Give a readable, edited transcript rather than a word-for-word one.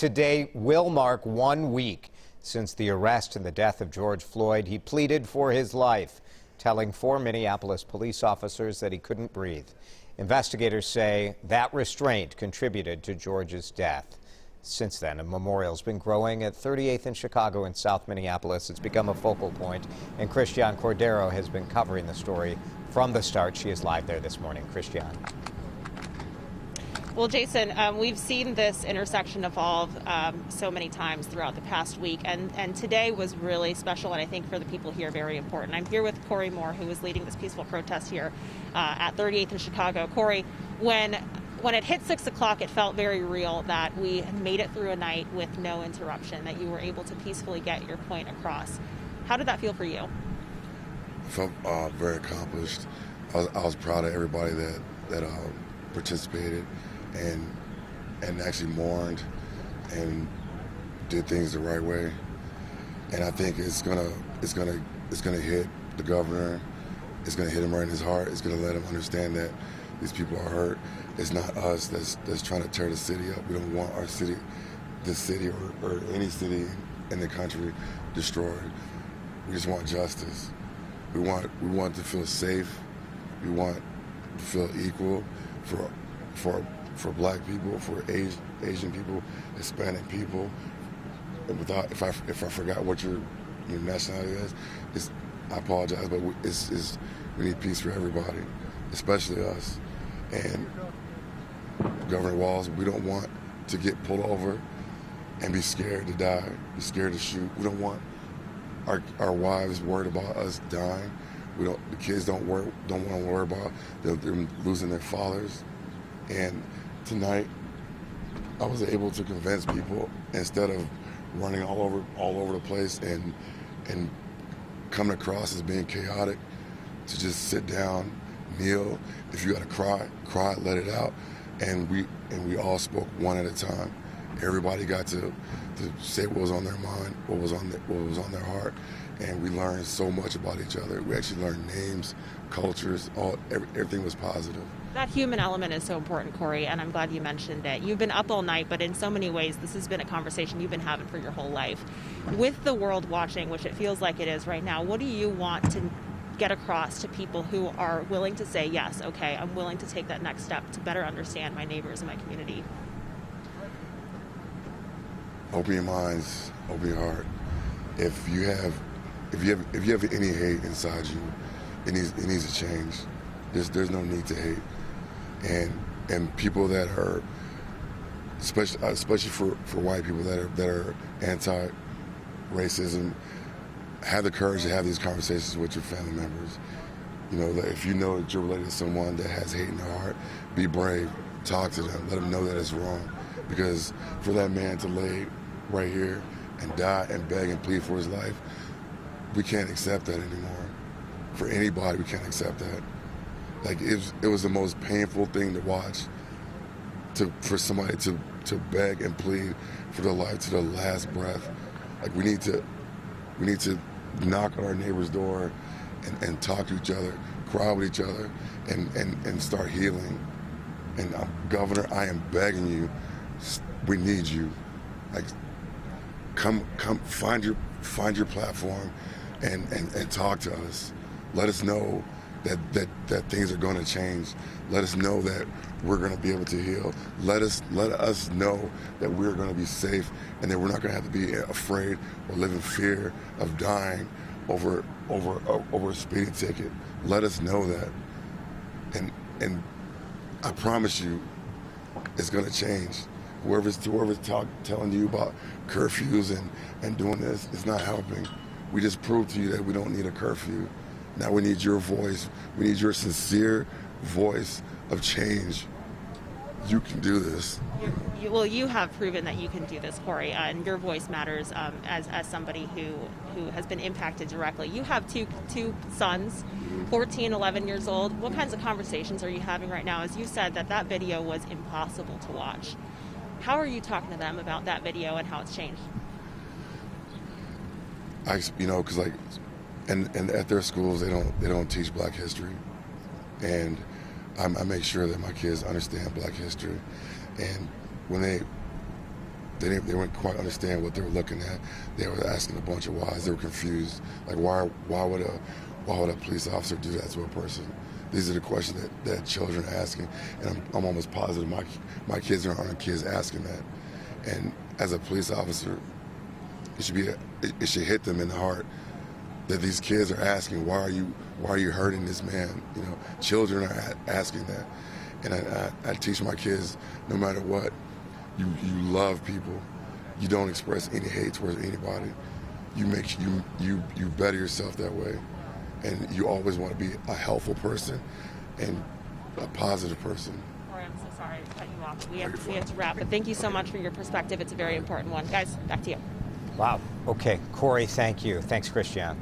Today will mark 1 week since the arrest and the death of George Floyd. He pleaded for his life, telling 4 Minneapolis police officers that he couldn't breathe. Investigators say that restraint contributed to George's death. Since then, a memorial's been growing at 38th and Chicago in South Minneapolis. It's become a focal point, and Christiane Cordero has been covering the story from the start. She is live there this morning. Christiane. Well, Jason, we've seen this intersection evolve so many times throughout the past week, and today was really special, and I think for the people here, very important. I'm here with Corey Moore, who is leading this peaceful protest here at 38th in Chicago. Corey, when it hit 6 o'clock, it felt very real that we made it through a night with no interruption, that you were able to peacefully get your point across. How did that feel for you? I felt very accomplished. I was proud of everybody that participated and actually mourned and did things the right way. And I think it's gonna hit the governor. It's gonna hit him right in his heart. It's gonna let him understand that these people are hurt. It's not us that's trying to tear the city up. We don't want our city, this city or any city in the country destroyed. We just want justice. We want to feel safe. We want to feel equal for Black people, for Asian people, Hispanic people. And if I forgot what your nationality is, I apologize, but we need peace for everybody, especially us. And Governor Walz, we don't want to get pulled over and be scared to die, be scared to shoot. We don't want our wives worried about us dying. The kids don't want to worry about them losing their fathers. And tonight, I was able to convince people, instead of running all over the place and coming across as being chaotic, to just sit down, kneel. If you got to cry, let it out. And we all spoke one at a time. Everybody got to say what was on their mind, what was on their heart, and we learned so much about each other. We actually learned names, cultures, everything was positive. That human element is so important, Corey, and I'm glad you mentioned it. You've been up all night, but in so many ways, this has been a conversation you've been having for your whole life. With the world watching, which it feels like it is right now, what do you want to get across to people who are willing to say, yes, okay, I'm willing to take that next step to better understand my neighbors and my community? Open your minds, open your heart. If you have any hate inside you, it needs to change. There's no need to hate. And people that are, especially for white people that are anti-racism, have the courage to have these conversations with your family members. That if you know that you're related to someone that has hate in their heart, be brave, talk to them, let them know that it's wrong. Because for that man to lay right here and die and beg and plead for his life, we can't accept that anymore. For anybody, we can't accept that. Like, it was the most painful thing to watch, for somebody to beg and plead for their life to the last breath. Like, we need to knock on our neighbor's door and talk to each other, cry with each other, and start healing. And Governor, I am begging you, we need you. Like, come find your platform and talk to us. Let us know that things are going to change. Let us know that we're going to be able to heal. Let us know that we're going to be safe and that we're not going to have to be afraid or live in fear of dying over a speeding ticket. Let us know that, and I promise you, it's going to change. Whoever's telling you about curfews and doing this, it's not helping. We just proved to you that we don't need a curfew. Now we need your voice. We need your sincere voice of change. You can do this. Well, you have proven that you can do this, Corey, and your voice matters as somebody who has been impacted directly. You have two sons, 14, 11 years old. What kinds of conversations are you having right now? As you said, that video was impossible to watch. How are you talking to them about that video and how it's changed? Because and at their schools they don't teach Black history, and I make sure that my kids understand Black history. And when they wouldn't quite understand what they were looking at. They were asking a bunch of whys. They were confused. Like, why would a police officer do that to a person? These are the questions that children are asking, and I'm almost positive my kids aren't kids asking that. And as a police officer, it should hit them in the heart that these kids are asking, why are you hurting this man? You know, children are asking that. And I teach my kids, no matter what, you love people. You don't express any hate towards anybody. You better yourself that way. And you always want to be a helpful person and a positive person. Corey, I'm so sorry to cut you off. We have to wrap, but thank you so much for your perspective. It's a very important one. Guys, back to you. Wow. Okay. Corey, thank you. Thanks, Christiane.